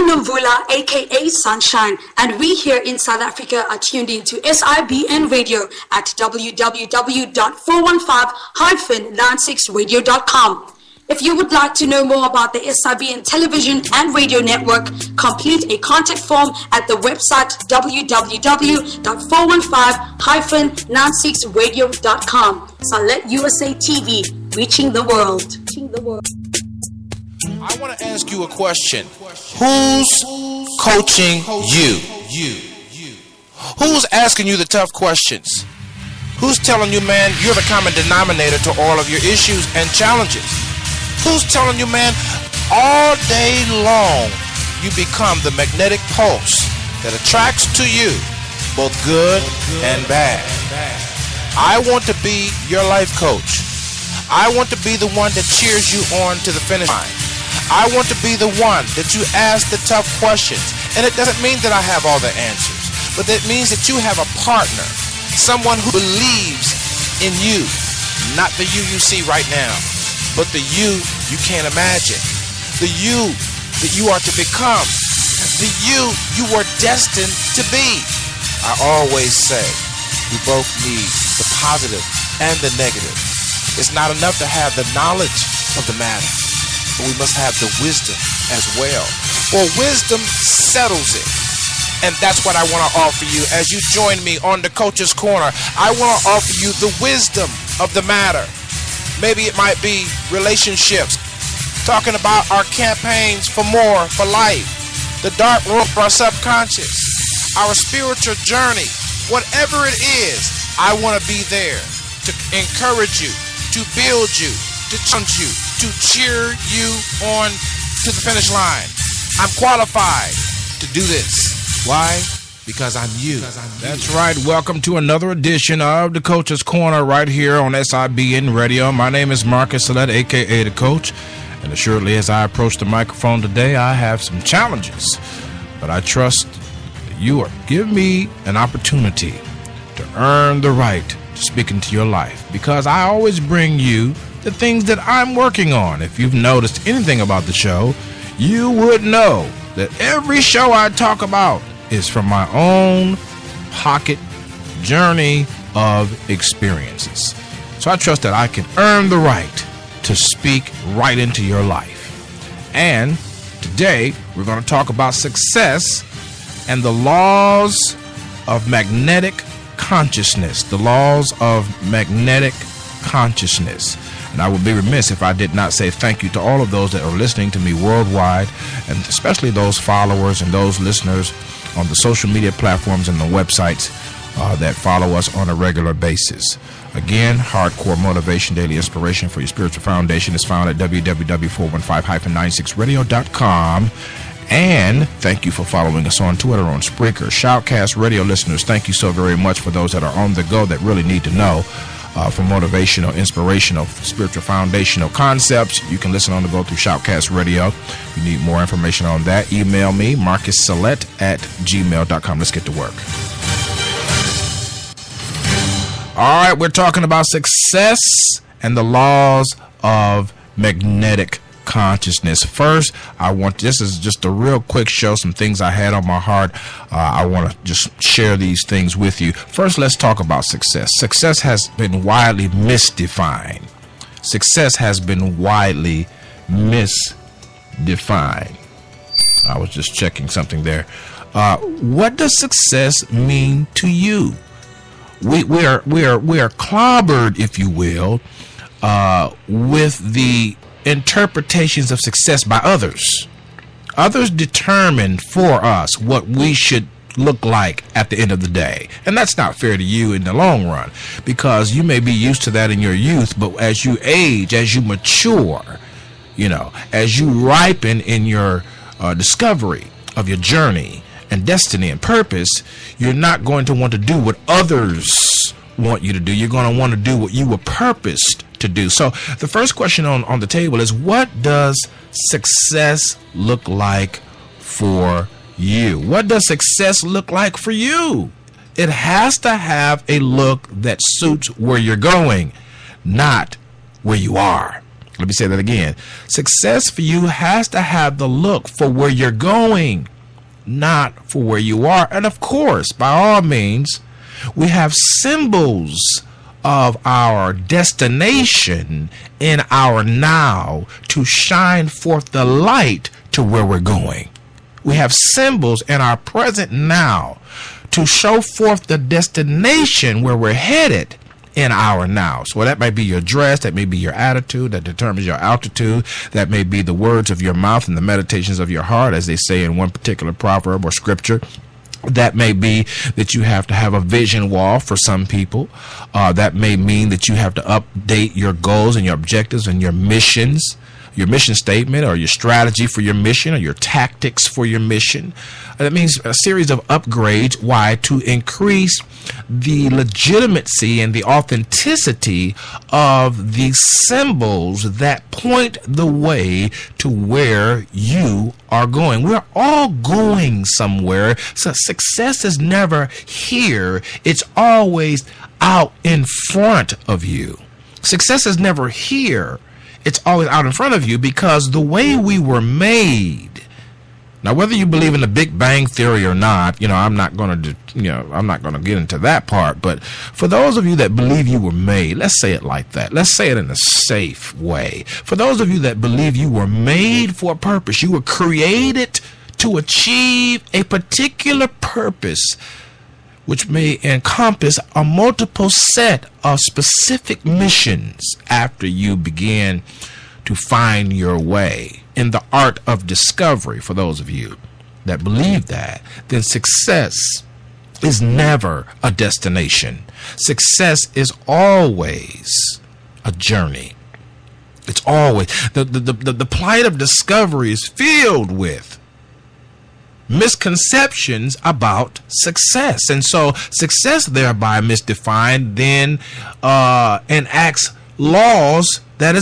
Nomvula, aka Sunshine, and we here in South Africa are tuned in to SIBN Radio at www.415-96radio.com. If you would like to know more about the SIBN television and radio network, complete a contact form at the website www.415-96radio.com. Salet USA TV, reaching the world. I want to ask you a question. Who's coaching you? Who's asking you the tough questions? Who's telling you, man, you're the common denominator to all of your issues and challenges? Who's telling you, man, all day long you become the magnetic pulse that attracts to you both good and bad? I want to be your life coach. I want to be the one that cheers you on to the finish line. I want to be the one that you ask the tough questions. And it doesn't mean that I have all the answers, but it means that you have a partner, someone who believes in you, not the you see right now, but the you can't imagine, the you that you are to become, the you are destined to be. I always say we both need the positive and the negative. It's not enough to have the knowledge of the matter, but we must have the wisdom as well. For wisdom settles it. And that's what I want to offer you as you join me on the Coach's Corner. I want to offer you the wisdom of the matter. Maybe it might be relationships, talking about our campaigns for more, for life, the dark room for our subconscious, our spiritual journey, whatever it is. I want to be there to encourage you, to build you, to challenge you, to cheer you on to the finish line. I'm qualified to do this. Why? Because I'm you. That's right. Welcome to another edition of the Coach's Corner right here on SIBN Radio. My name is Marcus Salet, a.k.a. The Coach. And assuredly, as I approach the microphone today, I have some challenges. But I trust that you are giving me an opportunity to earn the right to speak into your life. Because I always bring you the things that I'm working on. If you've noticed anything about the show, you would know that every show I talk about is from my own pocket journey of experiences. So I trust that I can earn the right to speak right into your life. And today we're going to talk about success and the laws of magnetic consciousness. The laws of magnetic consciousness. And I would be remiss if I did not say thank you to all of those that are listening to me worldwide, and especially those followers and those listeners on the social media platforms and the websites that follow us on a regular basis. Again, Hardcore Motivation, Daily Inspiration for Your Spiritual Foundation is found at www.415-96radio.com. And thank you for following us on Twitter, on Spreaker. Shoutcast Radio listeners, thank you so very much for those that are on the go that really need to know. For motivational, inspirational, spiritual, foundational concepts, you can listen on the go through Shoutcast Radio. If you need more information on that, email me, marcussalet@gmail.com. Let's get to work. All right, we're talking about success and the laws of magnetic consciousness. First, this is just a real quick show, some things I had on my heart. I want to just share these things with you. First, let's talk about success. Success has been widely misdefined. Success has been widely misdefined. I was just checking something there. What does success mean to you? We are clobbered, if you will, with the interpretations of success by others. Others determine for us what we should look like at the end of the day. And that's not fair to you in the long run, because you may be used to that in your youth, but as you age, as you mature, as you ripen in your discovery of your journey and destiny and purpose, you're not going to want to do what others want you to do. You're going to want to do what you were purposed to do. So the first question on the table is, what does success look like for you? What does success look like for you? It has to have a look that suits where you're going, not where you are. Let me say that again. Success for you has to have the look for where you're going, not for where you are. And of course, by all means, we have symbols of our destination in our now to shine forth the light to where we're going. We have symbols in our present now to show forth the destination where we're headed in our now. So that may be your dress, that may be your attitude that determines your altitude, that may be the words of your mouth and the meditations of your heart, as they say in one particular proverb or scripture. That may be that you have to have a vision wall for some people. That may mean that you have to update your goals and your objectives and your missions, your mission statement or your strategy for your mission or your tactics for your mission. That means a series of upgrades. Why? To increase the legitimacy and the authenticity of the symbols that point the way to where you are going. We're all going somewhere. So success is never here. It's always out in front of you. Success is never here. It's always out in front of you, because the way we were made. Now, whether you believe in the Big Bang Theory or not, I'm not going to get into that part. But for those of you that believe you were made, let's say it like that. Let's say it in a safe way. For those of you that believe you were made for a purpose, you were created to achieve a particular purpose, which may encompass a multiple set of specific missions after you begin to find your way in the art of discovery. For those of you that believe that, then success is never a destination. Success is always a journey. It's always the plight of discovery is filled with misconceptions about success, and so success thereby misdefined then enacts laws that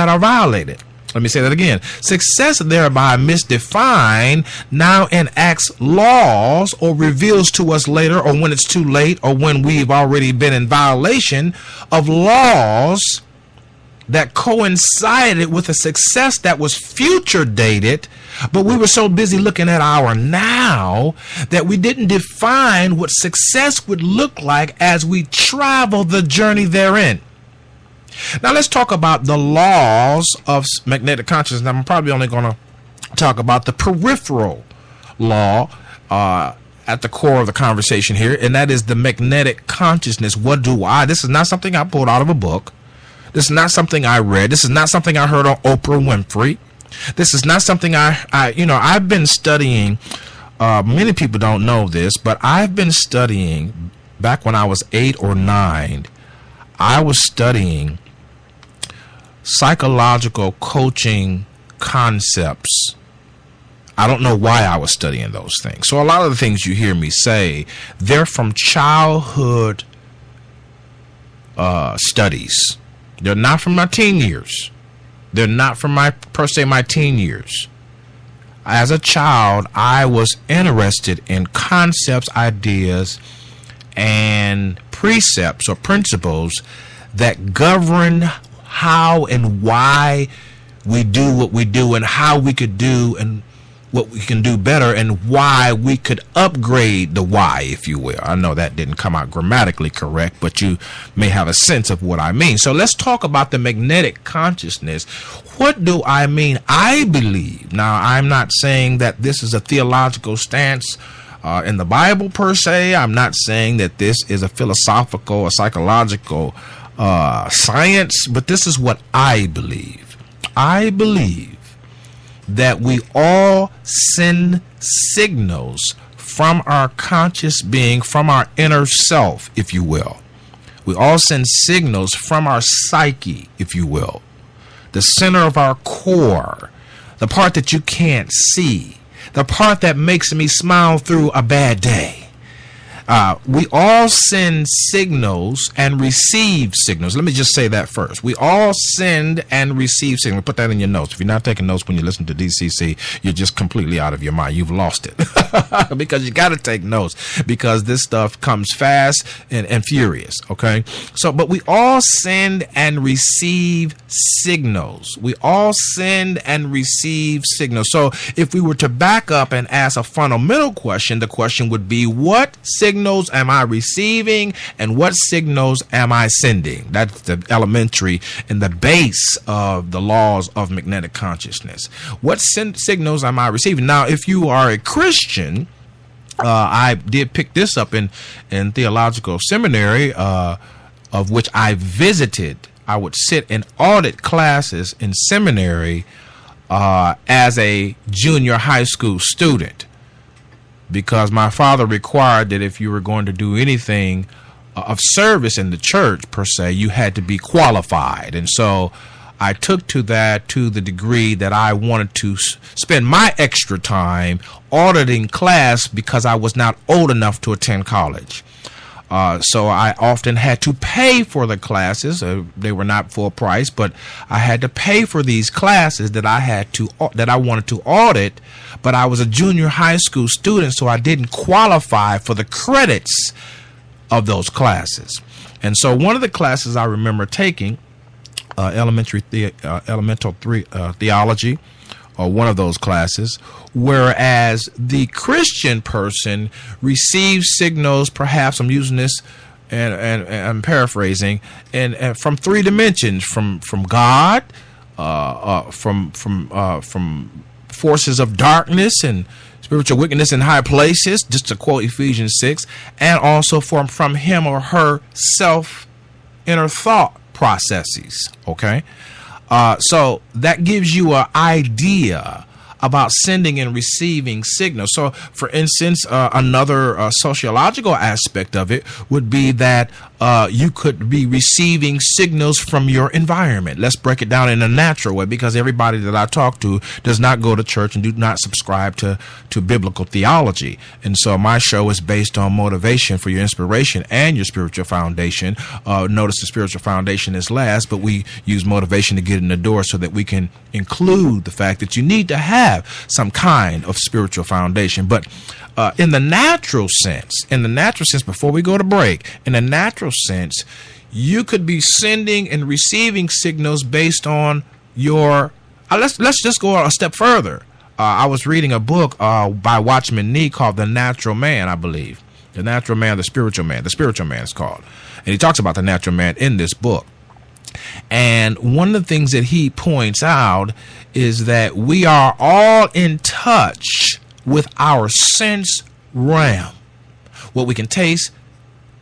are violated. Let me say that again. Success thereby misdefined now enacts laws or reveals to us later, or when it's too late, or when we've already been in violation of laws that coincided with a success that was future dated, but we were so busy looking at our now that we didn't define what success would look like as we travel the journey therein. Now let's talk about the laws of magnetic consciousness. I'm probably only going to talk about the peripheral law at the core of the conversation here, and that is the magnetic consciousness. What do I? This is not something I pulled out of a book. This is not something I read. This is not something I heard on Oprah Winfrey. This is not something I've been studying. Many people don't know this, but I've been studying back when I was 8 or 9. I was studying psychological coaching concepts. I don't know why I was studying those things. So a lot of the things you hear me say, they're from childhood studies. They're not from my teen years. They're not from my teen years. As a child, I was interested in concepts, ideas, and precepts or principles that govern how and why we do what we do, and how we could do and what we can do better, and why we could upgrade the why, if you will. I know that didn't come out grammatically correct, but you may have a sense of what I mean. So let's talk about the magnetic consciousness. What do I mean? I believe, now I'm not saying that this is a theological stance in the Bible per se. I'm not saying that this is a philosophical or psychological science, but this is what I believe. I believe that we all send signals from our conscious being, from our inner self, if you will. We all send signals from our psyche, if you will. The center of our core, the part that you can't see, the part that makes me smile through a bad day, We all send signals and receive signals. Let me just say that first. We all send and receive signals. Put that in your notes. If you're not taking notes when you listen to DCC, you're just completely out of your mind. You've lost it. Because you got to take notes, because this stuff comes fast and furious, okay? So, but we all send and receive signals. We all send and receive signals. So if we were to back up and ask a fundamental question, the question would be, what signals am I receiving and what signals am I sending? That's the elementary and the base of the laws of magnetic consciousness. What signals am I receiving? Now, if you are a Christian, I did pick this up in theological seminary, of which I visited. I would sit in audit classes in seminary as a junior high school student, because my father required that if you were going to do anything of service in the church, per se, you had to be qualified. And so I took to that to the degree that I wanted to spend my extra time auditing class because I was not old enough to attend college. So I often had to pay for the classes. They were not full price, but I had to pay for these classes that I wanted to audit. But I was a junior high school student, so I didn't qualify for the credits of those classes. And so one of the classes I remember taking, elemental theology, or one of those classes, whereas the Christian person receives signals, perhaps I'm using this and I'm paraphrasing, and from three dimensions, from God, from forces of darkness and spiritual wickedness in high places, just to quote Ephesians 6, and also from him or her self inner thought processes. Okay. So that gives you an idea about sending and receiving signals. So, for instance, another sociological aspect of it would be that you could be receiving signals from your environment. Let's break it down in a natural way, because everybody that I talk to does not go to church and do not subscribe to biblical theology. And so my show is based on motivation for your inspiration and your spiritual foundation. Notice the spiritual foundation is last, but we use motivation to get in the door so that we can include the fact that you need to have some kind of spiritual foundation. But in the natural sense, before we go to break, in the natural sense, you could be sending and receiving signals based on your, let's just go a step further. I was reading a book by Watchman Nee called The Natural Man, I believe. The Natural Man, The Spiritual Man. The Spiritual Man is called. And he talks about the natural man in this book. And one of the things that he points out is that we are all in touch with our sense realm. What we can taste,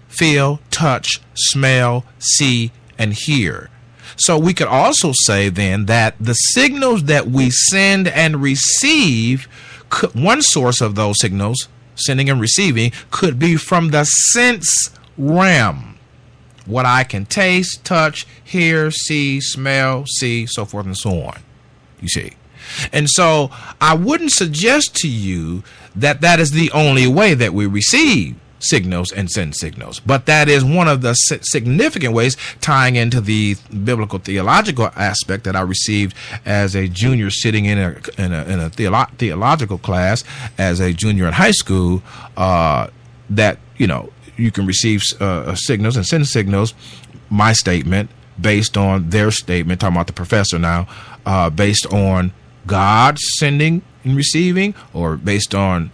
feel, touch, smell, see, and hear. So we could also say then that the signals that we send and receive, one source of those signals, sending and receiving, could be from the sense realm. What I can taste, touch, hear, see, smell, see, so forth and so on. You see. And so I wouldn't suggest to you that that is the only way that we receive signals and send signals, but that is one of the significant ways, tying into the biblical theological aspect that I received as a junior, sitting in a theological class as a junior in high school, that, you know, you can receive signals and send signals. My statement based on their statement, talking about the professor now, based on God sending and receiving, or based on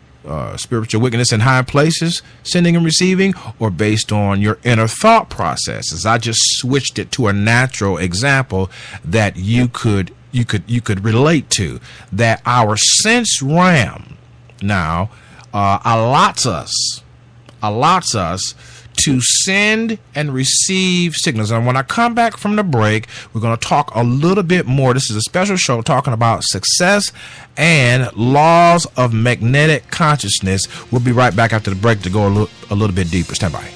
spiritual wickedness in high places, sending and receiving, or based on your inner thought processes. I just switched it to a natural example that you could relate to, that our sense realm now allots us to send and receive signals. And when I come back from the break, we're going to talk a little bit more. This is a special show talking about success and laws of magnetic consciousness. We'll be right back after the break to go a little bit deeper. Stand by.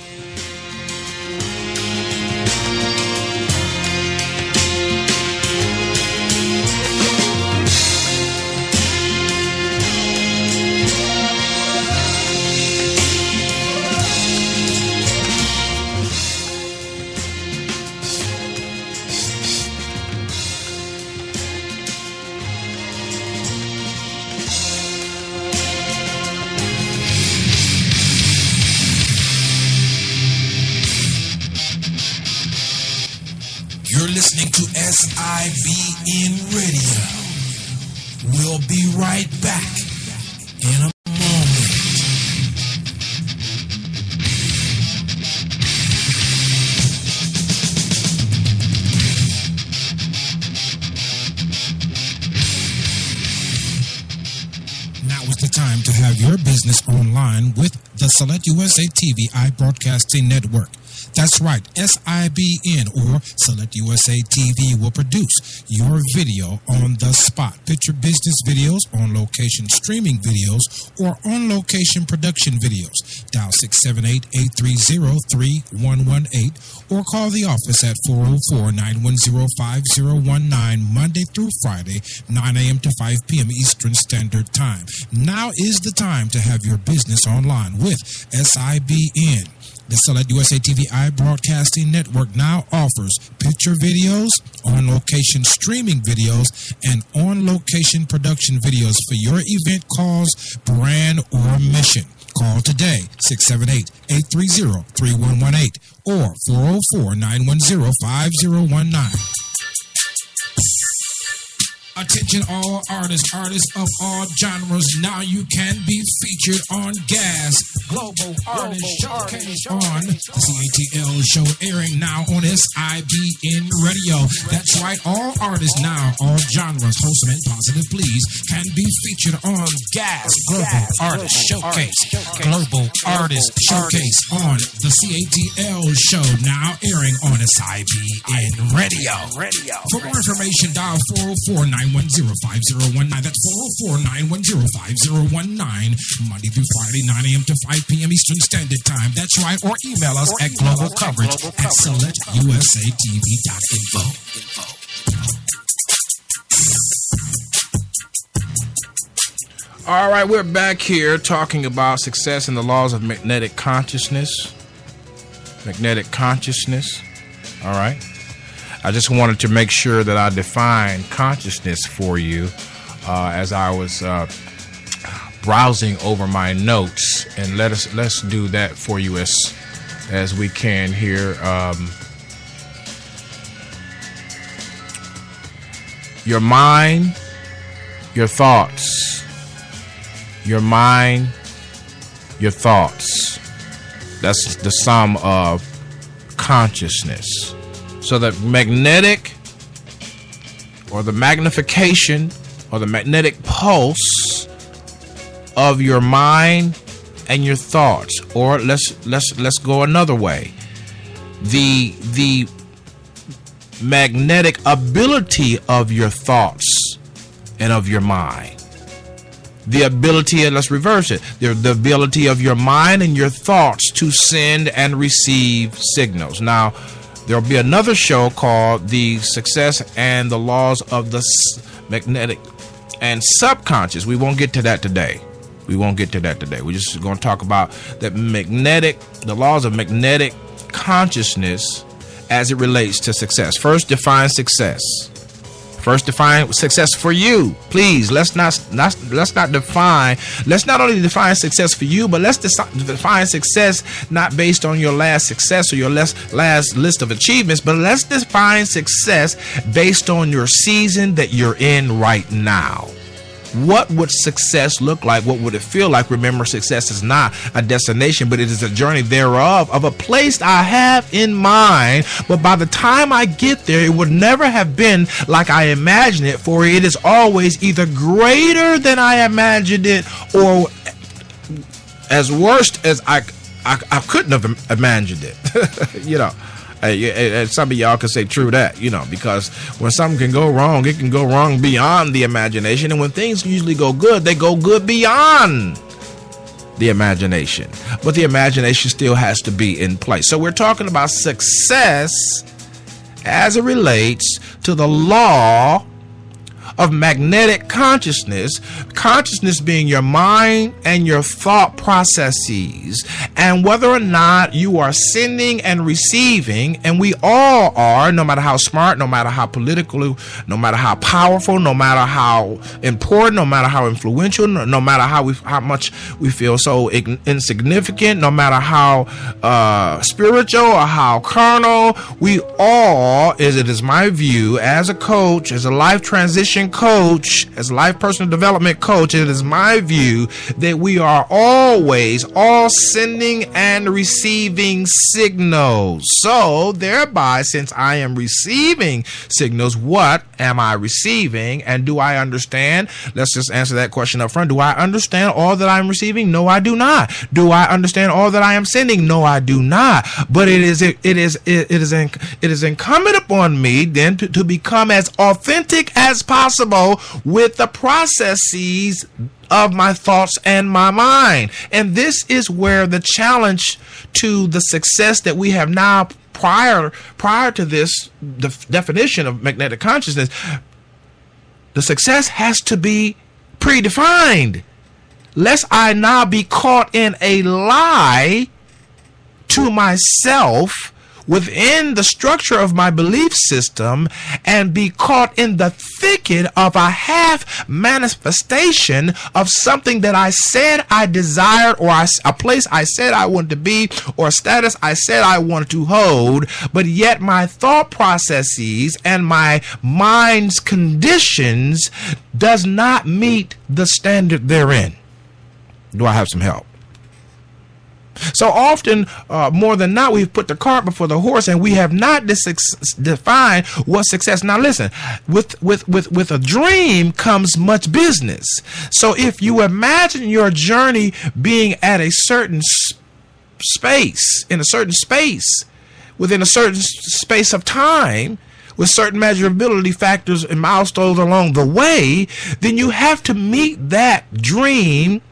to SIBN Radio. We'll be right back in a moment. Now is the time to have your business online with the Select USA TV iBroadcasting Network. That's right, SIBN or Select USA TV will produce your video on the spot. Picture business videos, on location streaming videos, or on location production videos. Dial 678-830-3118 or call the office at 404-910-5019 Monday through Friday, 9 a.m. to 5 p.m. Eastern Standard Time. Now is the time to have your business online with SIBN. The Select USA TV iBroadcasting Network now offers picture videos, on-location streaming videos, and on-location production videos for your event cause, brand, or mission. Call today, 678-830-3118 or 404-910-5019. Attention all artists of all genres. Now you can be featured on Gas Global Artist Showcase on the CATL show, airing now on SIBN Radio. That's right, all artists now, all genres, wholesome and positive, please, can be featured on Gas Global Artist Showcase. Global Artist Showcase on the CATL show, now airing on SIBN Radio. For more information, dial 404-910-5019. That's 404-910-5019. Monday through Friday, 9 a.m. to 5 p.m. Eastern Standard Time. That's right. Or email us at globalcoverage@selectusatv.info. All right, we're back here talking about success and the laws of magnetic consciousness. Magnetic consciousness. All right. I just wanted to make sure that I define consciousness for you as I was browsing over my notes, and let's do that for you as we can here. Your mind, your thoughts. Your mind, your thoughts. That's the sum of consciousness. So the magnetic or the magnification or the magnetic pulse of your mind and your thoughts, or let's go another way. The magnetic ability of your thoughts and of your mind. The ability, and let's reverse it, the ability of your mind and your thoughts to send and receive signals. Now, there'll be another show called The Success and the Laws of the Magnetic and Subconscious. We won't get to that today. We're just going to talk about the laws of magnetic consciousness as it relates to success. First, define success. First, define success for you. Please, let's not only define success for you, but let's define success not based on your last success or your last list of achievements, but let's define success based on your season that you're in right now. What would success look like? What would it feel like? Remember, success is not a destination, but it is a journey thereof of a place I have in mind. But by the time I get there, it would never have been like I imagined it, for it is always either greater than I imagined it or as worst as I couldn't have imagined it. And some of y'all can say true that, because when something can go wrong, it can go wrong beyond the imagination. And when things usually go good, they go good beyond the imagination. But the imagination still has to be in place. So we're talking about success as it relates to the law of magnetic consciousness, consciousness being your mind and your thought processes, and whether or not you are sending and receiving, and we all are, no matter how smart, no matter how political, no matter how powerful, no matter how important, no matter how influential, no matter how much we feel so insignificant, no matter how spiritual or how carnal, we all, as it is my view, as a coach, as a life transition coach, as a life personal development coach, it is my view that we are always all sending and receiving signals. So thereby, since I am receiving signals, what am I receiving, and do I understand? Let's just answer that question up front. Do I understand all that I'm receiving? No, I do not. Do I understand all that I am sending? No, I do not. But it is incumbent upon me then to become as authentic as possible with the processes of my thoughts and my mind. And this is where the challenge to the success that we have now prior to this definition of magnetic consciousness, the success has to be predefined, lest I now be caught in a lie to myself within the structure of my belief system and be caught in the thicket of a half manifestation of something that I said I desired, or a place I said I wanted to be, or a status I said I wanted to hold, but yet my thought processes and my mind's conditions does not meet the standard therein. Do I have some help? So often, more than not, we've put the cart before the horse, and we have not defined what success. Now, listen, with a dream comes much business. So if you imagine your journey being at a certain space, in a certain space, within a certain space of time, with certain measurability factors and milestones along the way, then you have to meet that dream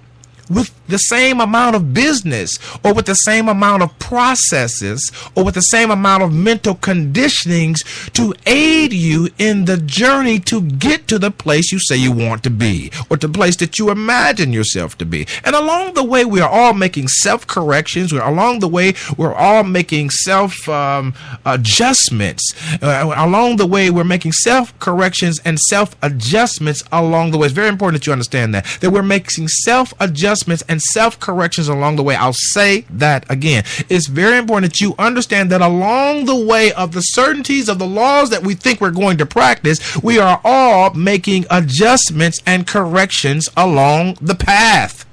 with the same amount of business, or with the same amount of processes, or with the same amount of mental conditionings to aid you in the journey to get to the place you say you want to be, or to the place that you imagine yourself to be. And along the way, we are all making self-corrections. Along the way, we're all making self-adjustments. Along the way, we're making self-corrections and self-adjustments along the way. It's very important that you understand that we're making self-adjustments and self-corrections along the way. I'll say that again. It's very important that you understand that along the way of the certainties of the laws that we think we're going to practice, we are all making adjustments and corrections along the path.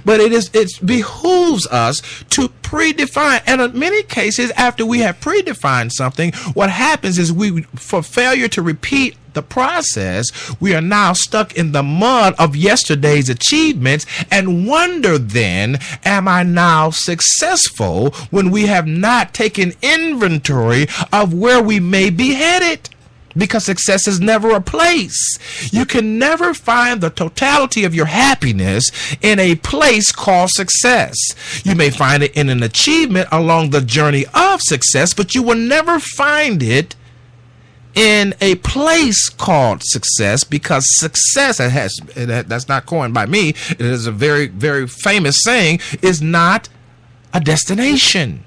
But it behooves us to predefine, and in many cases, after we have predefined something, what happens is for failure to repeat the process, we are now stuck in the mud of yesterday's achievements and wonder then, am I now successful, when we have not taken inventory of where we may be headed? Because success is never a place. You can never find the totality of your happiness in a place called success. You may find it in an achievement along the journey of success, but you will never find it in a place called success, because success, that's not coined by me, it is a very, very famous saying, is not a destination.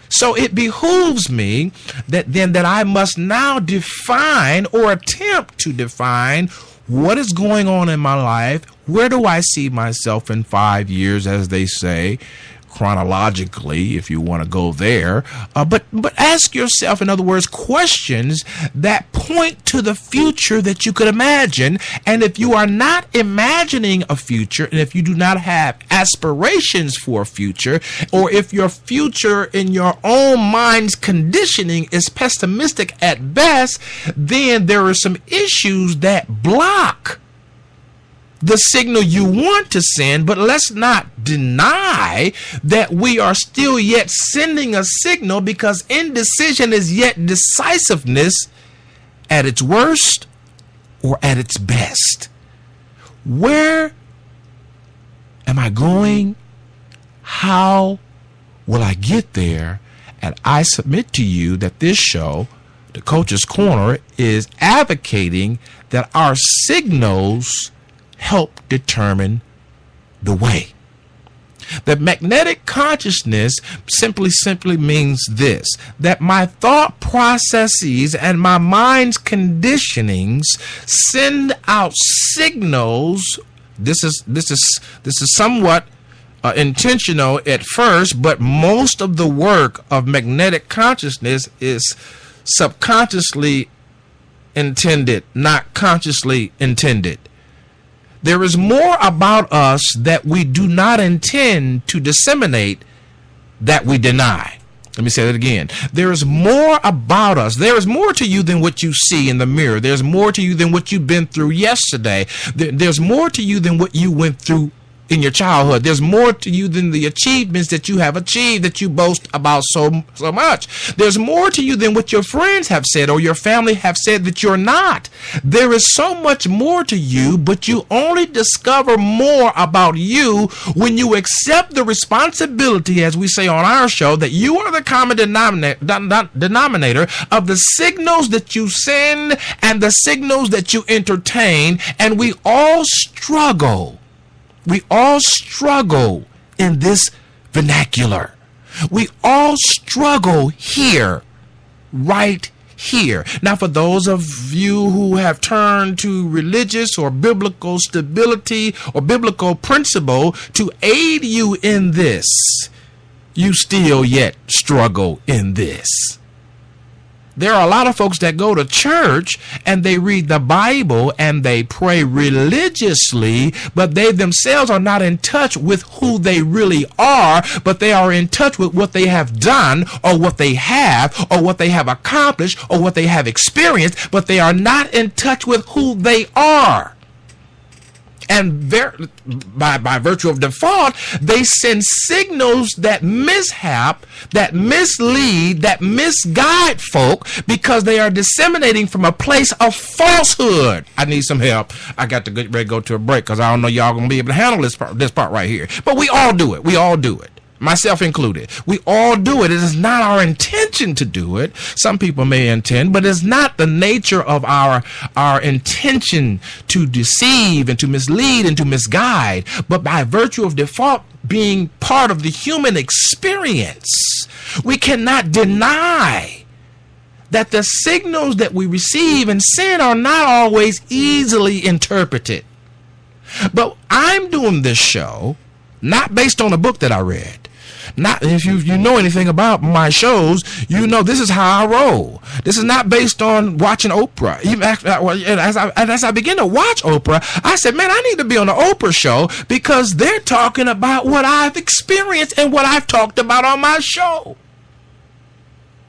So it behooves me that I must now define, or attempt to define, what is going on in my life. Where do I see myself in 5 years, as they say, chronologically, if you want to go there. But ask yourself, in other words, questions that point to the future that you could imagine. And if you are not imagining a future, and if you do not have aspirations for a future, or if your future in your own mind's conditioning is pessimistic at best, then there are some issues that block the signal you want to send. But let's not deny that we are still yet sending a signal, because indecision is yet decisiveness at its worst or at its best. Where am I going? How will I get there? And I submit to you that this show The Coach's Corner is advocating that our signals help determine the way. The magnetic consciousness simply means this, that my thought processes and my mind's conditionings send out signals. This is somewhat intentional at first, but most of the work of magnetic consciousness is subconsciously intended, not consciously intended. There is more about us that we do not intend to disseminate that we deny. Let me say that again. There is more about us. There is more to you than what you see in the mirror. There's more to you than what you've been through yesterday. There's more to you than what you went through in your childhood. There's more to you than the achievements that you have achieved that you boast about so much. There's more to you than what your friends have said or your family have said that you're not. There is so much more to you, but you only discover more about you when you accept the responsibility, as we say on our show, that you are the common denominator of the signals that you send and the signals that you entertain, and we all struggle. We all struggle in this vernacular. We all struggle here, right here. Now, for those of you who have turned to religious or biblical stability or biblical principle to aid you in this, you still yet struggle in this. There are a lot of folks that go to church and they read the Bible and they pray religiously, but they themselves are not in touch with who they really are, but they are in touch with what they have done or what they have accomplished or what they have experienced, but they are not in touch with who they are. And by virtue of default, they send signals that mishap, that mislead, that misguide folk because they are disseminating from a place of falsehood. I need some help. I got to get ready to go to a break because I don't know y'all going to be able to handle this part right here. But we all do it. We all do it. Myself included. We all do it. It is not our intention to do it. Some people may intend, but it's not the nature of our intention to deceive and to mislead and to misguide. But by virtue of default being part of the human experience, we cannot deny that the signals that we receive and send are not always easily interpreted. But I'm doing this show not based on a book that I read. Not if you know anything about my shows, you know this is how I roll. This is not based on watching Oprah. Even as I begin to watch Oprah, I said, man, I need to be on the Oprah show because they're talking about what I've experienced and what I've talked about on my show.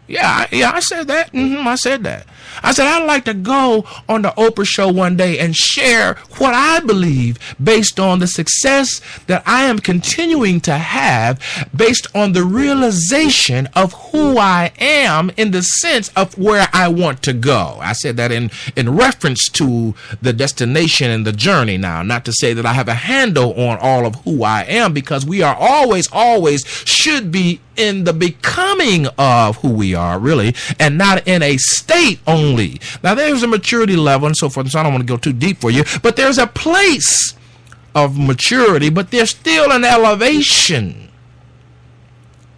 Yeah, I said that. I said that. I said I'd like to go on the Oprah show one day and share what I believe based on the success that I am continuing to have based on the realization of who I am in the sense of where I want to go. I said that in reference to the destination and the journey now, not to say that I have a handle on all of who I am, because we are always should be in the becoming of who we are, really, and not in a state only. Now, there's a maturity level and so forth, so I don't want to go too deep for you, but there's a place of maturity, but there's still an elevation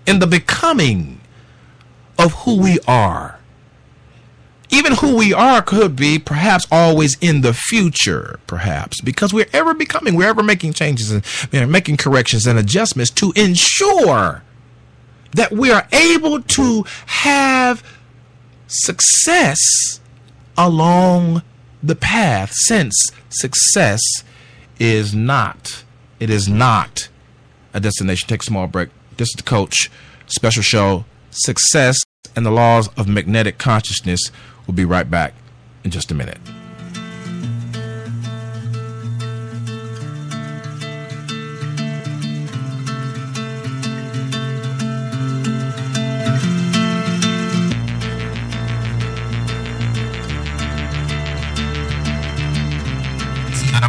in the becoming of who we are. Even who we are could be perhaps always in the future, perhaps, because we're ever becoming, we're ever making changes and making corrections and adjustments to ensure that we are able to have success along the path, since success is not a destination. Take a small break. This is the Coach special show, Success and the Laws of Magnetic Consciousness. We'll be right back in just a minute.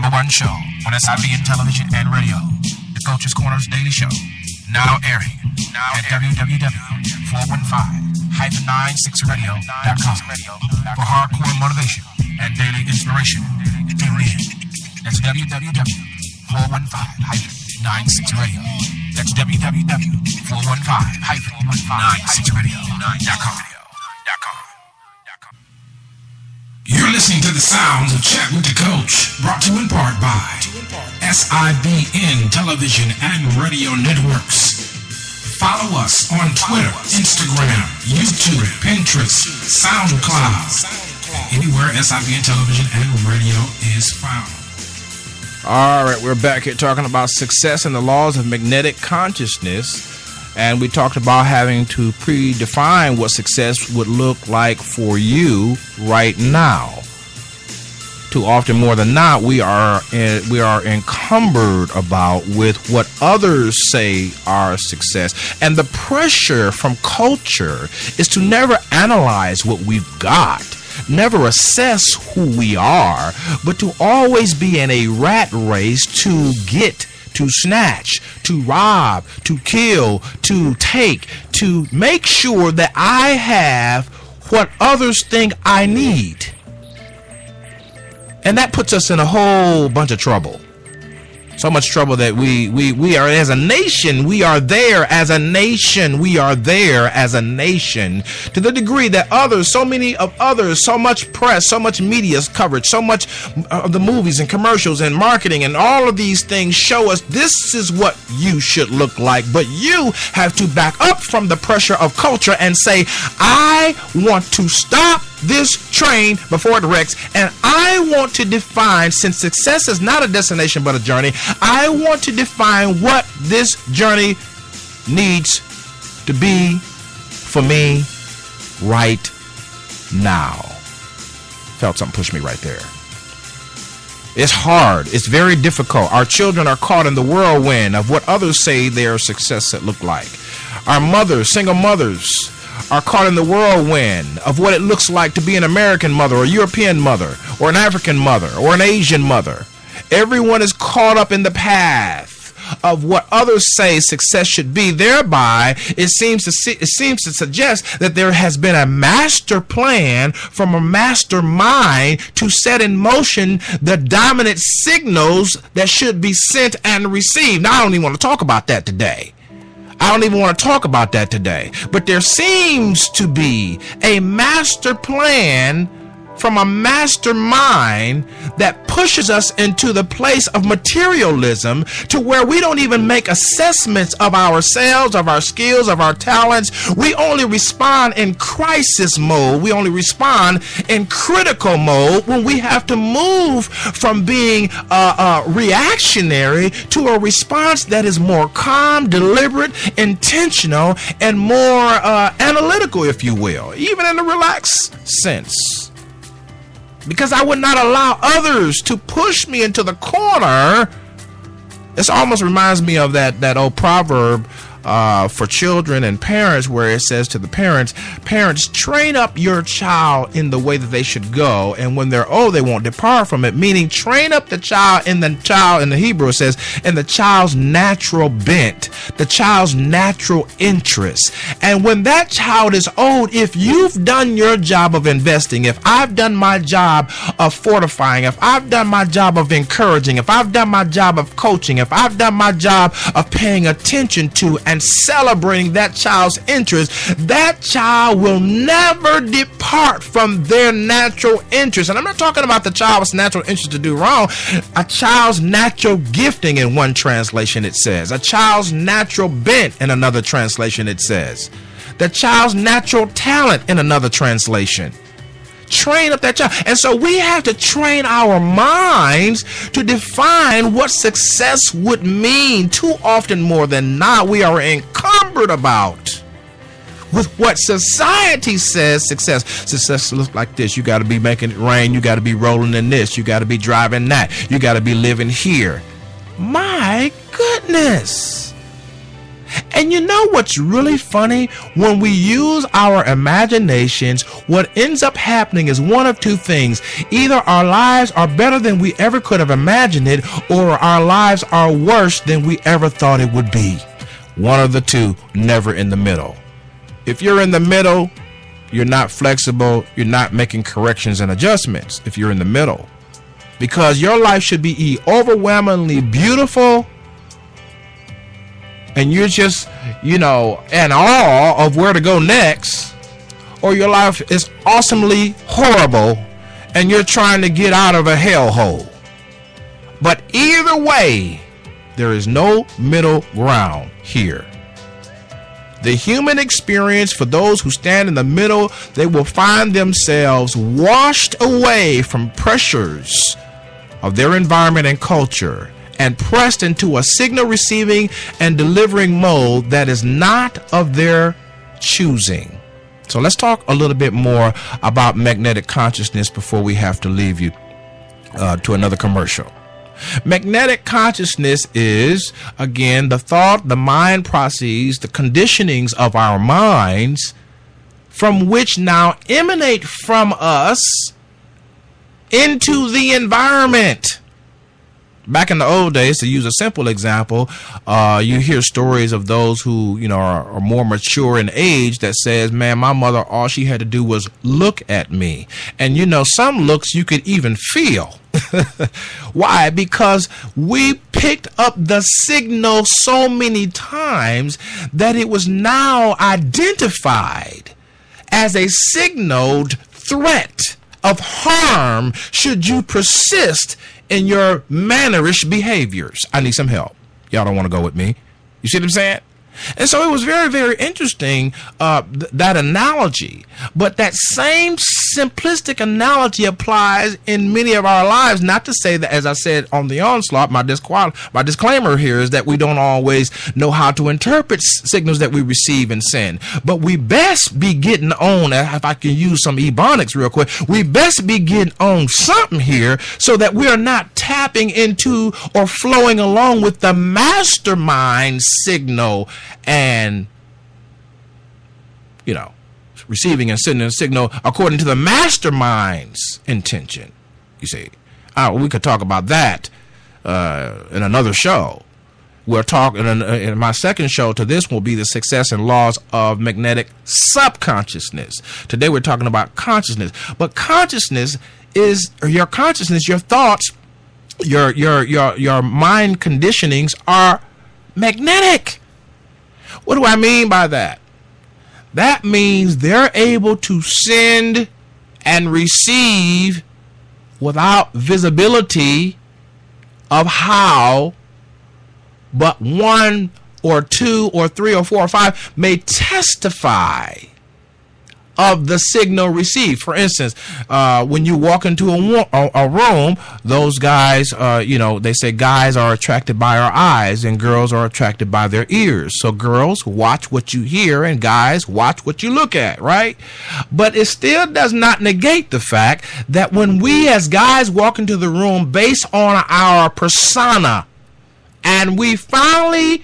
One show on SIBN television and radio, the Coach's Corner's daily show, now airing at www.415 96radio.com for hardcore motivation and daily inspiration. Tune in. That's www.415-96radio. That's www.415-96radio.com. You're listening to the sounds of Chat with the Coach, brought to you in part by SIBN Television and Radio Networks. Follow us on Twitter, Instagram, YouTube, Pinterest, SoundCloud, anywhere SIBN Television and Radio is found. All right, we're back here talking about success and the laws of magnetic consciousness. And we talked about having to predefine what success would look like for you right now. Too often, more than not, we are encumbered about with what others say are success. And the pressure from culture is to never analyze what we've got, never assess who we are, but to always be in a rat race to get, to snatch, to rob, to kill, to take, to make sure that I have what others think I need. And that puts us in a whole bunch of trouble. So much trouble that we are, as a nation, we are there as a nation. We are there as a nation to the degree that others, so many of others, so much press, so much media coverage, so much of the movies and commercials and marketing and all of these things show us this is what you should look like. But you have to back up from the pressure of culture and say, I want to stop this train before it wrecks, and I want to define, since success is not a destination but a journey, I want to define what this journey needs to be for me right now. Felt something push me right there. It's hard. It's very difficult. Our children are caught in the whirlwind of what others say their success should look like. Our mothers, single mothers, are caught in the whirlwind of what it looks like to be an American mother or a European mother or an African mother or an Asian mother. Everyone is caught up in the path of what others say success should be. Thereby, it seems to suggest that there has been a master plan from a mastermind to set in motion the dominant signals that should be sent and received. Now, I don't even want to talk about that today. But there seems to be a master plan from a mastermind that pushes us into the place of materialism, to where we don't even make assessments of ourselves, of our skills, of our talents. We only respond in crisis mode. We only respond in critical mode when we have to move from being reactionary to a response that is more calm, deliberate, intentional, and more analytical, if you will, even in a relaxed sense. Because I would not allow others to push me into the corner. This almost reminds me of that old proverb for children and parents, where it says to the parents, train up your child in the way that they should go, and when they're old, they won't depart from it. Meaning, train up the child in the Hebrew, it says, in the child's natural bent, the child's natural interest. And when that child is old, if you've done your job of investing, if I've done my job of fortifying, if I've done my job of encouraging, if I've done my job of coaching, if I've done my job of paying attention to and celebrating that child's interest, that child will never depart from their natural interest. And I'm not talking about the child's natural interest to do wrong. A child's natural gifting, in one translation it says. A child's natural bent, in another translation it says. The child's natural talent, in another translation. Train up that child. And so we have to train our minds to define what success would mean. Too often, more than not, we are encumbered about with what society says success. Success looks like this. You got to be making it rain. You got to be rolling in this. You got to be driving that. You got to be living here. My goodness. And you know what's really funny? When we use our imaginations, what ends up happening is one of two things. Either our lives are better than we ever could have imagined it, or our lives are worse than we ever thought it would be. One of the two, never in the middle. If you're in the middle, you're not flexible, you're not making corrections and adjustments if you're in the middle. Because your life should be overwhelmingly beautiful, and you're just, in awe of where to go next, or your life is awesomely horrible and you're trying to get out of a hellhole. But either way, there is no middle ground here. The human experience, for those who stand in the middle, they will find themselves washed away from pressures of their environment and culture and pressed into a signal receiving and delivering mode that is not of their choosing. So let's talk a little bit more about magnetic consciousness before we have to leave you to another commercial. Magnetic consciousness is, again, the thought, the mind processes, the conditionings of our minds from which now emanate from us into the environment. Back in the old days, to use a simple example, you hear stories of those who, are more mature in age that says, man, my mother, all she had to do was look at me. And, some looks you could even feel. Why? Because we picked up the signal so many times that it was now identified as a signaled threat of harm should you persist in your mannerish behaviors. I need some help. Y'all don't want to go with me. You see what I'm saying? And so it was very, very interesting, that analogy. But that same simplistic analogy applies in many of our lives. Not to say that, as I said on the onslaught, my disclaimer here is that we don't always know how to interpret signals that we receive and send. But we best be getting on, if I can use some ebonics real quick, we best be getting on something here so that we are not tapping into or flowing along with the mastermind signal and, receiving and sending a signal according to the mastermind's intention. You see, we could talk about that in another show. We're talking in my second show to this will be the success and laws of magnetic subconsciousness. Today we're talking about consciousness, but consciousness is your consciousness, your thoughts, your mind conditionings are magnetic. What do I mean by that? That means they're able to send and receive without visibility of how, but one or two or three or four or five may testify of the signal received. For instance, when you walk into a room, those guys, they say guys are attracted by our eyes and girls are attracted by their ears. So girls watch what you hear and guys watch what you look at, right? But it still does not negate the fact that when we as guys walk into the room based on our persona and we finally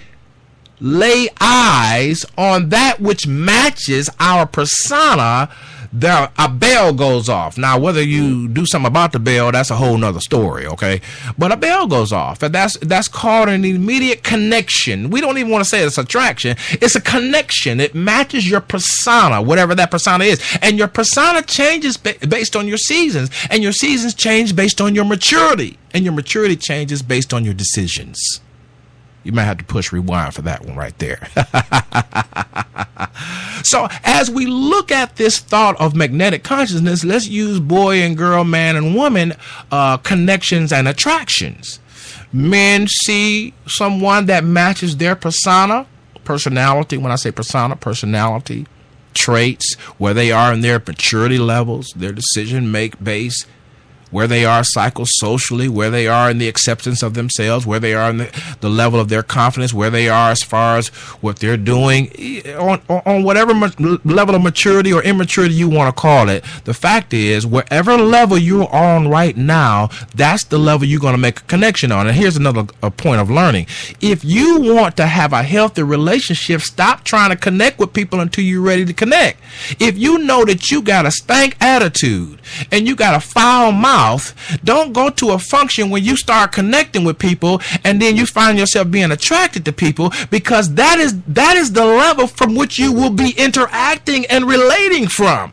lay eyes on that which matches our persona, a bell goes off. Now, whether you do something about the bell, that's a whole nother story, okay? But a bell goes off, and that's called an immediate connection. We don't even want to say it's attraction. It's a connection. It matches your persona, whatever that persona is. And your persona changes based on your seasons, and your seasons change based on your maturity, and your maturity changes based on your decisions. You might have to push rewind for that one right there. So as we look at this thought of magnetic consciousness, let's use boy and girl, man and woman connections and attractions. Men see someone that matches their personality. When I say persona, personality, traits, where they are in their maturity levels, their decision base, where they are psychosocially, where they are in the acceptance of themselves, where they are in the level of their confidence, where they are as far as what they're doing, on whatever level of maturity or immaturity you want to call it. The fact is, wherever level you're on right now, that's the level you're going to make a connection on. And here's another point of learning. If you want to have a healthy relationship, stop trying to connect with people until you're ready to connect. If you know that you got a stank attitude and you got a foul mouth, mouth. Don't go to a function when you start connecting with people and then you find yourself being attracted to people, because that is the level from which you will be interacting and relating from.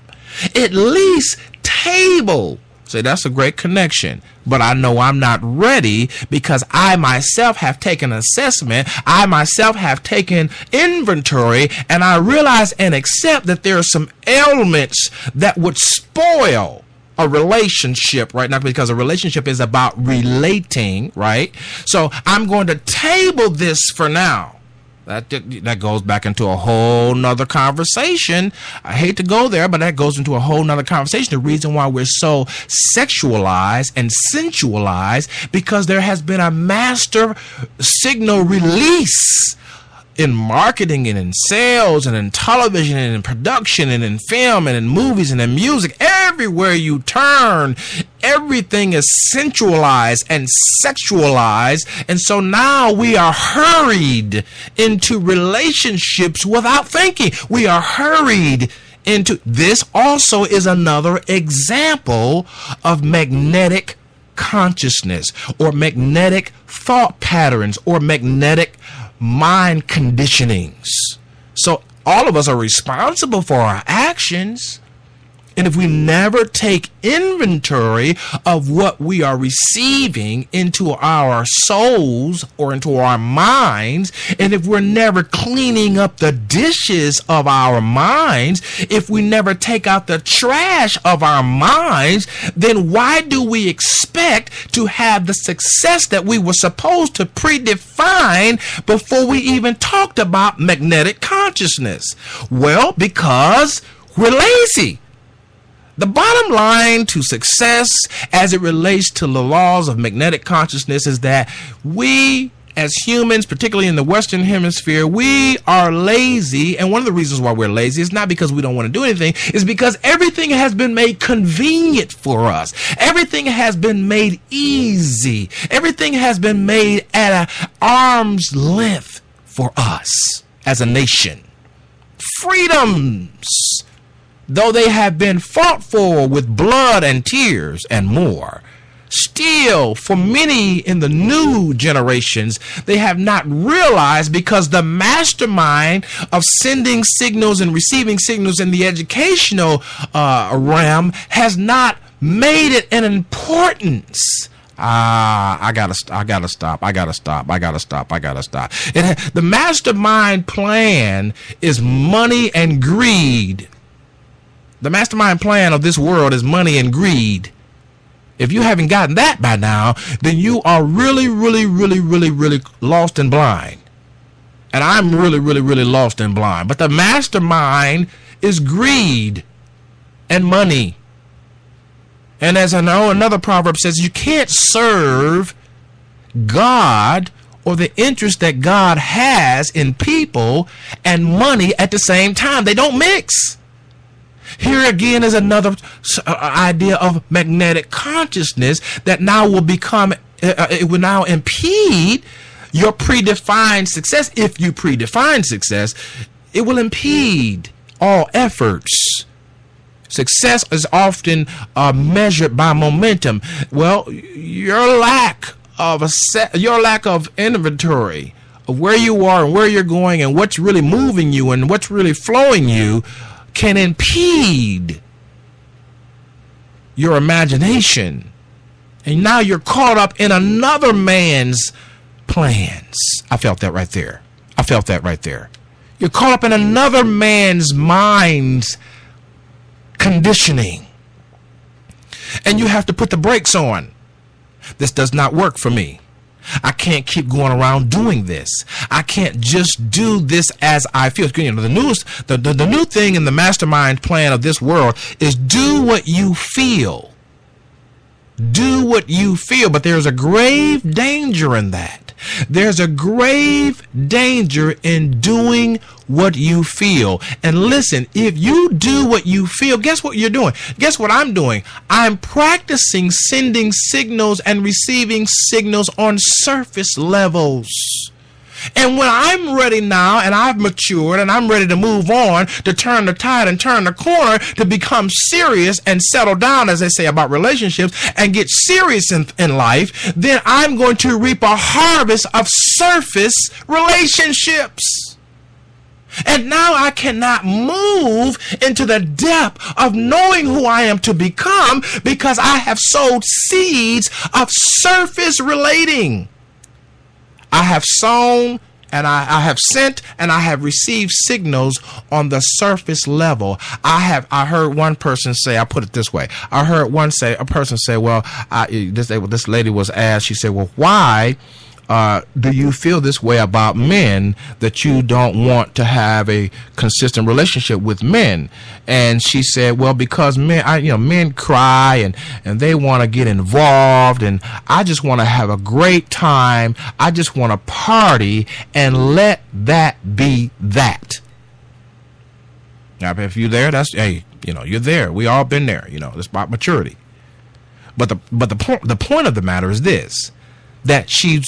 At least table. Say, that's a great connection, but I know I'm not ready because I myself have taken assessment. I myself have taken inventory, and I realize and accept that there are some elements that would spoil a relationship right now, because a relationship is about relating, right? So I'm going to table this for now. That goes back into a whole nother conversation. I hate to go there, but that goes into a whole nother conversation. The reason why we're so sexualized and sensualized, because there has been a master signal release in marketing and in sales and in television and in production and in film and in movies and in music. Everywhere you turn, everything is sensualized and sexualized. And so now we are hurried into relationships without thinking. We are hurried into this. Also is another example of magnetic consciousness, or magnetic thought patterns, or magnetic mind conditionings. So all of us are responsible for our actions. And if we never take inventory of what we are receiving into our souls or into our minds, and if we're never cleaning up the dishes of our minds, if we never take out the trash of our minds, then why do we expect to have the success that we were supposed to predefine before we even talked about magnetic consciousness? Well, because we're lazy. The bottom line to success as it relates to the laws of magnetic consciousness is that we as humans, particularly in the Western Hemisphere, we are lazy. And one of the reasons why we're lazy is not because we don't want to do anything, is because everything has been made convenient for us. Everything has been made easy. Everything has been made at an arm's length for us as a nation. Freedoms, though they have been fought for with blood and tears and more, still, for many in the new generations, they have not realized, because the mastermind of sending signals and receiving signals in the educational realm has not made it an importance. I gotta stop. The mastermind plan is money and greed. The mastermind plan of this world is money and greed. If you haven't gotten that by now, then you are really lost and blind. And I'm really lost and blind. But the mastermind is greed and money. And as I know, another proverb says, you can't serve God or the interest that God has in people and money at the same time. They don't mix. Here again is another idea of magnetic consciousness that now will become, it will now impede your predefined success. If you predefine success, it will impede all efforts. Success is often measured by momentum. Well, your lack of inventory of where you are and where you're going and what's really moving you and what's really flowing you can impede your imagination. And now you're caught up in another man's plans. I felt that right there. You're caught up in another man's mind's conditioning. And you have to put the brakes on. This does not work for me. I can't keep going around doing this. I can't just do this as I feel. You know, the new thing in the mastermind plan of this world is do what you feel. Do what you feel. But there's a grave danger in that. There's a grave danger in doing what you feel. And listen, if you do what you feel, guess what you're doing? Guess what I'm doing? I'm practicing sending signals and receiving signals on surface levels. And when I'm ready now and I've matured and I'm ready to move on, to turn the tide and turn the corner, to become serious and settle down, as they say about relationships, and get serious in life, then I'm going to reap a harvest of surface relationships. And now I cannot move into the depth of knowing who I am to become because I have sowed seeds of surface relating. I have sown and I have sent and I have received signals on the surface level. I heard one person say, I put it this way. I heard a person say, well, this lady was asked, she said, well, why do you feel this way about men, that you don't want to have a consistent relationship with men? And she said, well, because men cry and they want to get involved, and I just want to have a great time. I just want to party, and let that be that. Now, if you're there, you're there. We all been there. It's about maturity. But the point of the matter is this, that she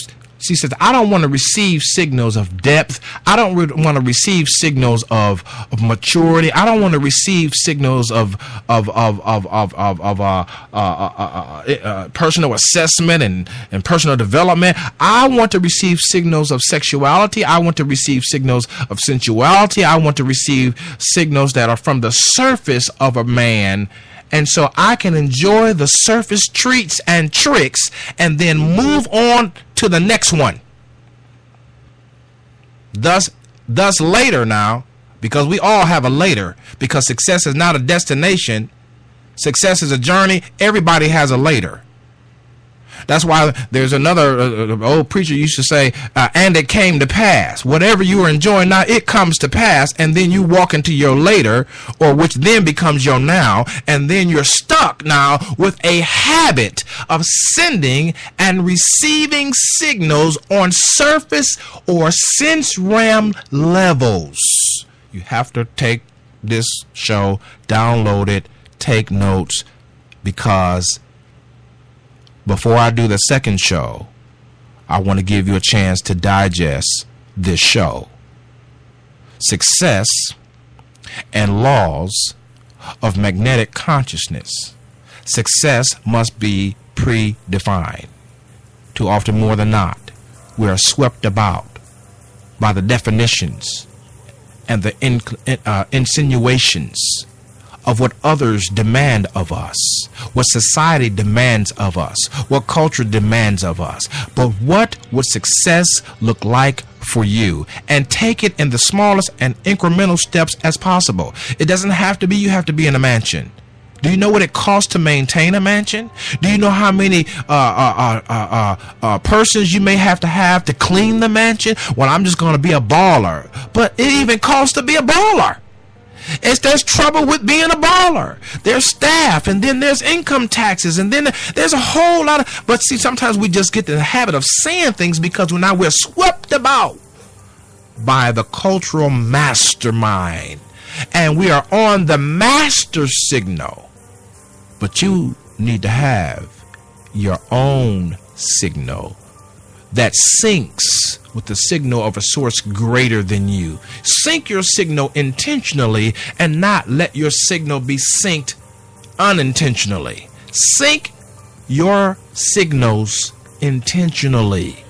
says, I don't want to receive signals of depth. I don't want to receive signals of maturity. I don't want to receive signals of personal assessment and personal development. I want to receive signals of sexuality. I want to receive signals of sensuality. I want to receive signals that are from the surface of a man. And so I can enjoy the surface treats and tricks and then move on to the next one. Thus later now, because we all have a later, because success is not a destination, success is a journey. Everybody has a later. That's why there's another old preacher used to say, and it came to pass. Whatever you are enjoying now, it comes to pass, and then you walk into your later, or which then becomes your now, and then you're stuck now with a habit of sending and receiving signals on surface or sense realm levels. You have to take this show, download it, take notes, because before I do the second show, I want to give you a chance to digest this show. Success and laws of magnetic consciousness. Success must be predefined. Too often, more than not, we are swept about by the definitions and the insinuations of what others demand of us, what society demands of us, what culture demands of us. But what would success look like for you? And take it in the smallest and incremental steps as possible. It doesn't have to be you have to be in a mansion. Do you know what it costs to maintain a mansion? Do you know how many persons you may have to clean the mansion? Well, I'm just going to be a baller. But it even costs to be a baller. There's trouble with being a baller. There's staff, and then there's income taxes, and then there's a whole lot of. But see, sometimes we just get in the habit of saying things because now we're swept about by the cultural mastermind, and we are on the master signal. But you need to have your own signal that syncs with the signal of a source greater than you. Sync your signal intentionally and not let your signal be synced unintentionally. Sync your signals intentionally.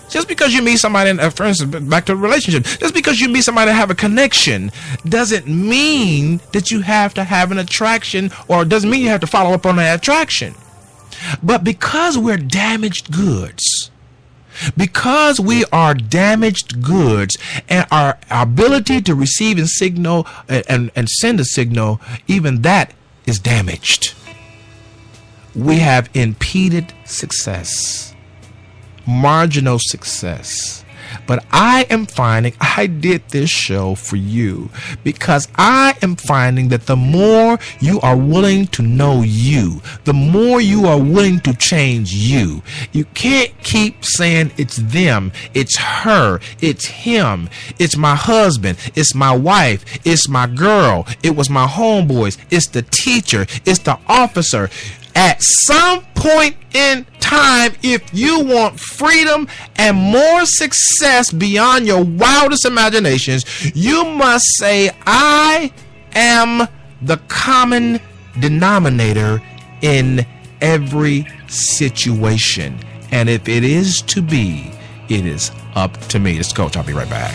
Just because you meet somebody, for instance, back to a relationship, just because you meet somebody and have a connection doesn't mean that you have to have an attraction, or doesn't mean you have to follow up on that attraction. But because we're damaged goods, because we are damaged goods, and our ability to receive and signal and send a signal, even that is damaged. We have impeded success, marginal success. But I am finding, I did this show for you because I am finding that the more you are willing to know you, the more you are willing to change you. You can't keep saying it's them, it's her, it's him, it's my husband, it's my wife, it's my girl, it was my homeboys, it's the teacher, it's the officer. At some point in time, if you want freedom and more success beyond your wildest imaginations, you must say, I am the common denominator in every situation. And if it is to be, it is up to me. This is Coach. I'll be right back.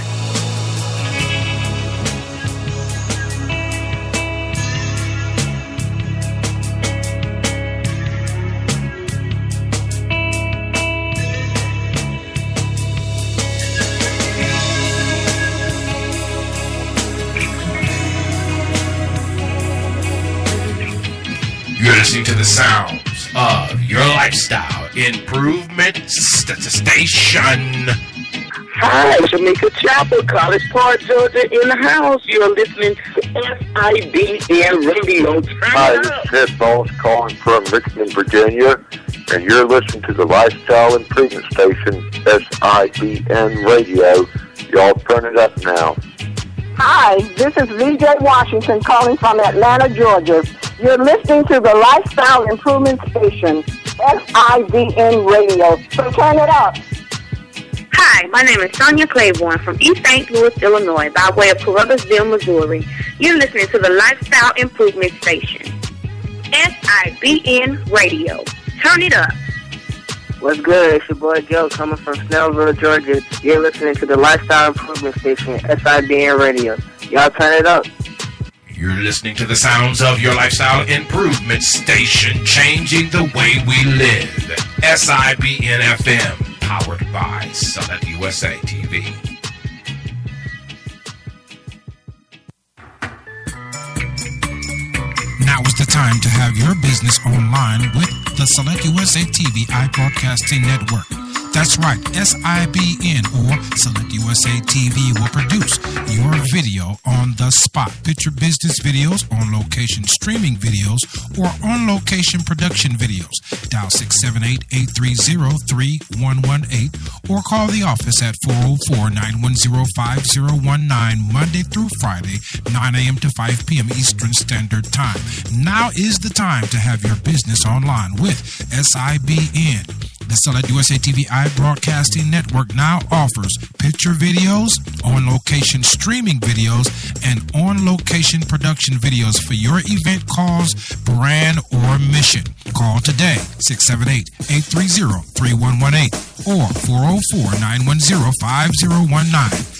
You're listening to the sounds of your lifestyle improvement station. Hi, Jamaica Chapel, College Park, Georgia, in the house. You're listening to SIBN Radio. Hi, this is Ted Bones calling from Richmond, Virginia, and you're listening to the Lifestyle Improvement Station, SIBN Radio. Y'all turn it up now. Hi, this is VJ Washington calling from Atlanta, Georgia. You're listening to the Lifestyle Improvement Station, SIBN Radio. So turn it up. Hi, my name is Sonia Claiborne from East St. Louis, Illinois, by way of Columbusville, Missouri. You're listening to the Lifestyle Improvement Station, SIBN Radio. Turn it up. What's good? It's your boy Joe coming from Snellville, Georgia. You're listening to the Lifestyle Improvement Station, SIBN Radio. Y'all turn it up. You're listening to the sounds of your lifestyle improvement station, changing the way we live. SIBN FM, powered by Select USA TV. Now is the time to have your business online with the Select USA TV iBroadcasting Network. That's right, SIBN or Select USA TV will produce your video on the spot. Picture business videos, on location streaming videos, or on location production videos. Dial 678-830-3118 or call the office at 404-910-5019 Monday through Friday, 9 a.m. to 5 p.m. Eastern Standard Time. Now is the time to have your business online with SIBN. The Select USA TV iBroadcasting Network now offers picture videos, on-location streaming videos, and on-location production videos for your event cause, brand, or mission. Call today, 678-830-3118 or 404-910-5019.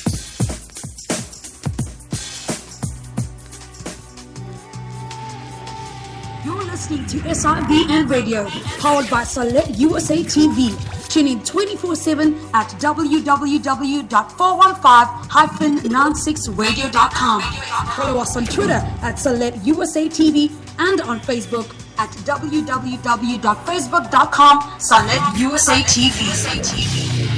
Listening to SIBN Radio, powered by Select USA TV. Tune in 24/7 at www.415-96radio.com. Follow us on Twitter at Select USA TV and on Facebook at www.facebook.com/Select USA TV.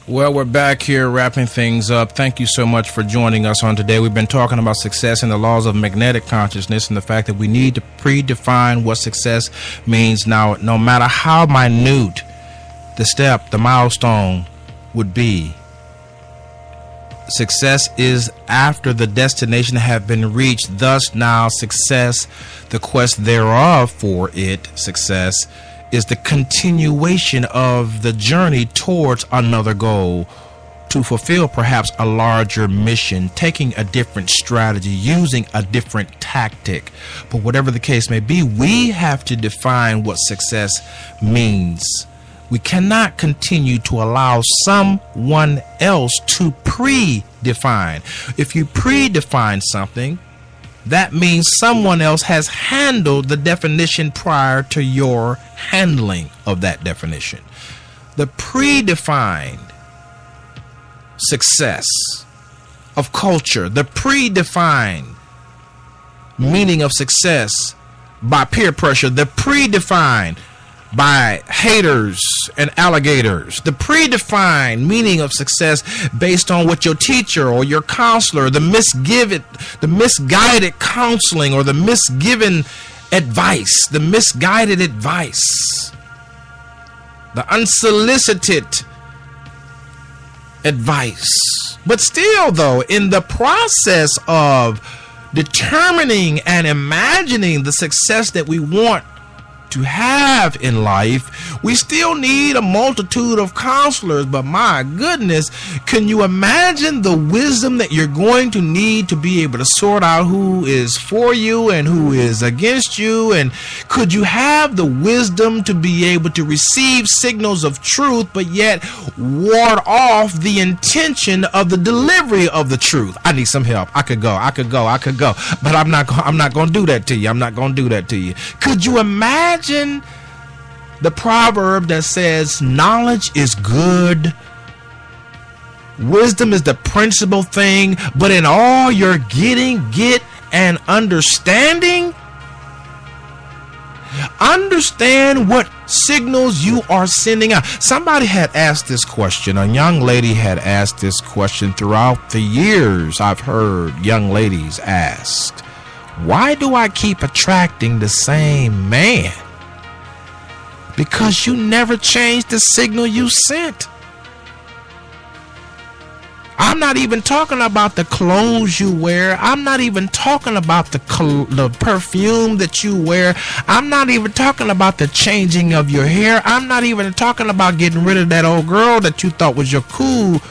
Well, we're back here wrapping things up. Thank you so much for joining us on today. We've been talking about success and the laws of magnetic consciousness and the fact that we need to predefine what success means. Now, no matter how minute the step, the milestone would be, success is after the destination have been reached. Thus, now success, the quest thereof for it, success, is the continuation of the journey towards another goal to fulfill perhaps a larger mission, taking a different strategy, using a different tactic. But whatever the case may be, we have to define what success means. We cannot continue to allow someone else to predefine. If you predefine something, that means someone else has handled the definition prior to your handling of that definition. The predefined success of culture, the predefined meaning of success by peer pressure, the predefined by haters and alligators, the predefined meaning of success based on what your teacher or your counselor, the misguided counseling or the misgiven advice, the misguided advice, the unsolicited advice. But still, though, in the process of determining and imagining the success that we want to have in life, we still need a multitude of counselors. But my goodness, can you imagine the wisdom that you're going to need to be able to sort out who is for you and who is against you? And could you have the wisdom to be able to receive signals of truth, but yet ward off the intention of the delivery of the truth? I need some help. I could go, but I'm not going to do that to you. I'm not going to do that to you. Could you imagine the proverb that says knowledge is good, wisdom is the principal thing, but in all you're getting, get an understanding? Understand what signals you are sending out. Somebody had asked this question. A young lady had asked this question throughout the years. I've heard young ladies ask, why do I keep attracting the same man? Because you never changed the signal you sent. I'm not even talking about the clothes you wear. I'm not even talking about the perfume that you wear. I'm not even talking about the changing of your hair. I'm not even talking about getting rid of that old girl that you thought was your cool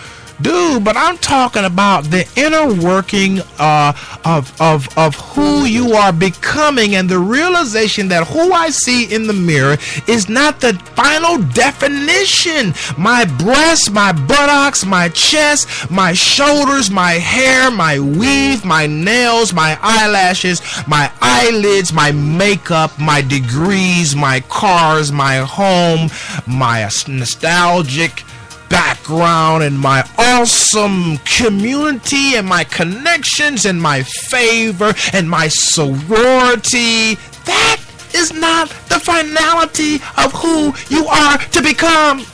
dude, but I'm talking about the inner working of who you are becoming, and the realization that who I see in the mirror is not the final definition. My breasts, my buttocks, my chest, my shoulders, my hair, my weave, my nails, my eyelashes, my eyelids, my makeup, my degrees, my cars, my home, my nostalgic background, and my awesome community, and my connections, and my favor, and my sorority. That is not the finality of who you are to become.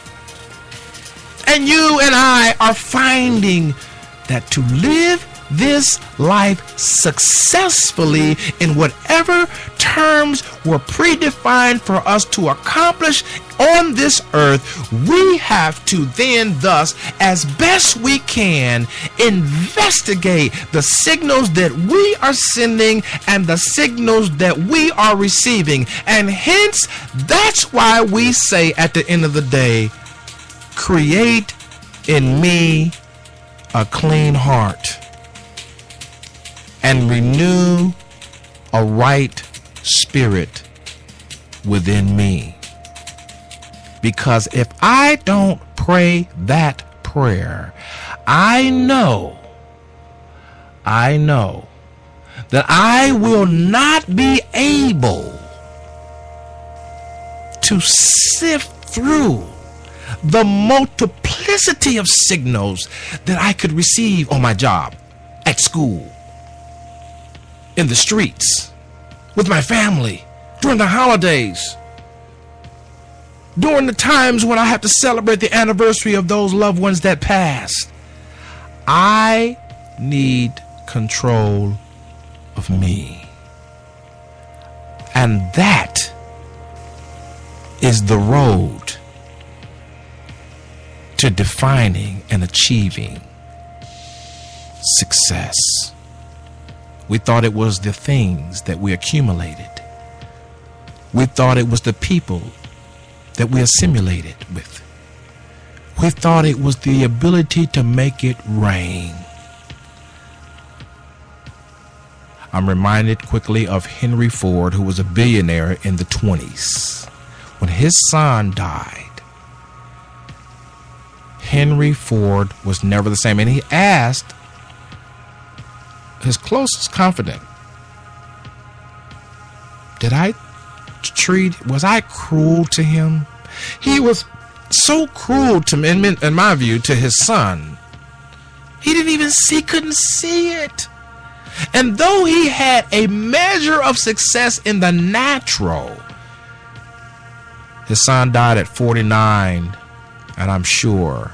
And you and I are finding that to live this life successfully in whatever terms were predefined for us to accomplish on this earth, we have to then thus, as best we can, investigate the signals that we are sending and the signals that we are receiving. And hence, that's why we say at the end of the day, create in me a clean heart and renew a right spirit within me. Because if I don't pray that prayer, I know that I will not be able to sift through the multiplicity of signals that I could receive on my job, at school, in the streets, with my family, during the holidays, during the times when I have to celebrate the anniversary of those loved ones that passed. I need control of me. And that is the road to defining and achieving success. We thought it was the things that we accumulated. We thought it was the people that we assimilated with. We thought it was the ability to make it rain. I'm reminded quickly of Henry Ford, who was a billionaire in the 20s. When his son died, Henry Ford was never the same. And he asked his closest confidant, was I cruel to him? He was so cruel to me, in my view, to his son. He couldn't see it. And though he had a measure of success in the natural, his son died at 49, and I'm sure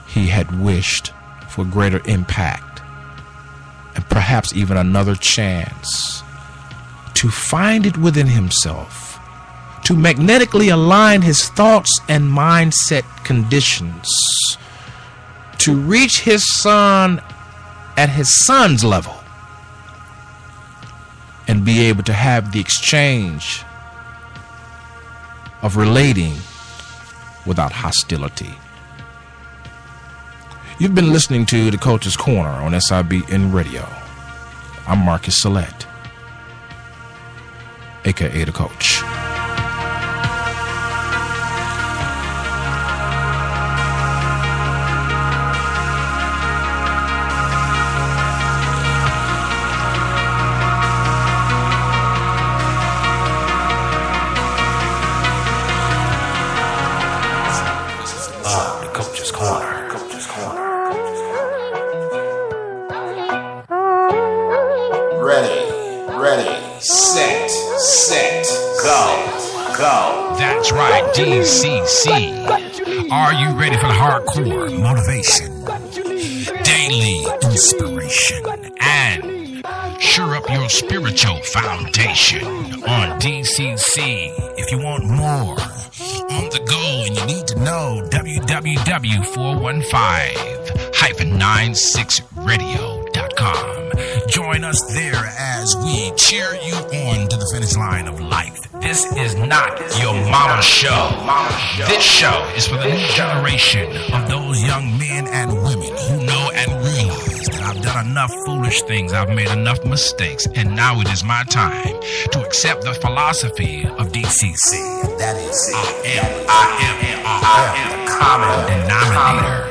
he had wished for greater impact and perhaps even another chance to find it within himself, to magnetically align his thoughts and mindset conditions, to reach his son at his son's level, and be able to have the exchange of relating without hostility. You've been listening to the Coach's Corner on SIBN Radio. I'm Marcus Salette, aka the Coach. The Coach's Corner. Ready, set, go. That's right, DCC. Are you ready for the hardcore motivation, daily inspiration, and sure up your spiritual foundation on DCC? If you want more on the go and you need to know, www.415-96radio.com. Join us there as we cheer you on to the finish line of life. This is not your mama's show. This show is for the new generation of those young men and women who know and realize that I've done enough foolish things, I've made enough mistakes, and now it is my time to accept the philosophy of DCC. That is, I am the common denominator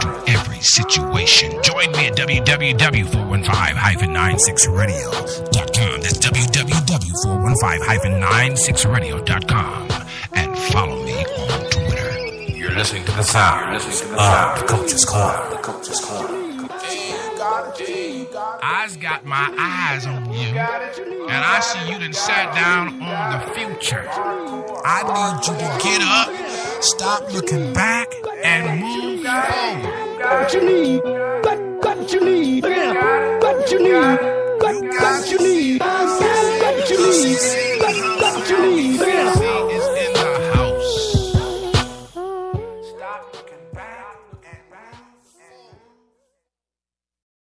to every situation. Join me at www.415-96radio.com. That's www.415-96radio.com. And follow me on Twitter. You're listening to the sound of the Coach's Corner. I's got my eyes on you, and I see you done sat down on the future. I need you to get up, stop looking back, and move forward. What you need, what you need, what you need.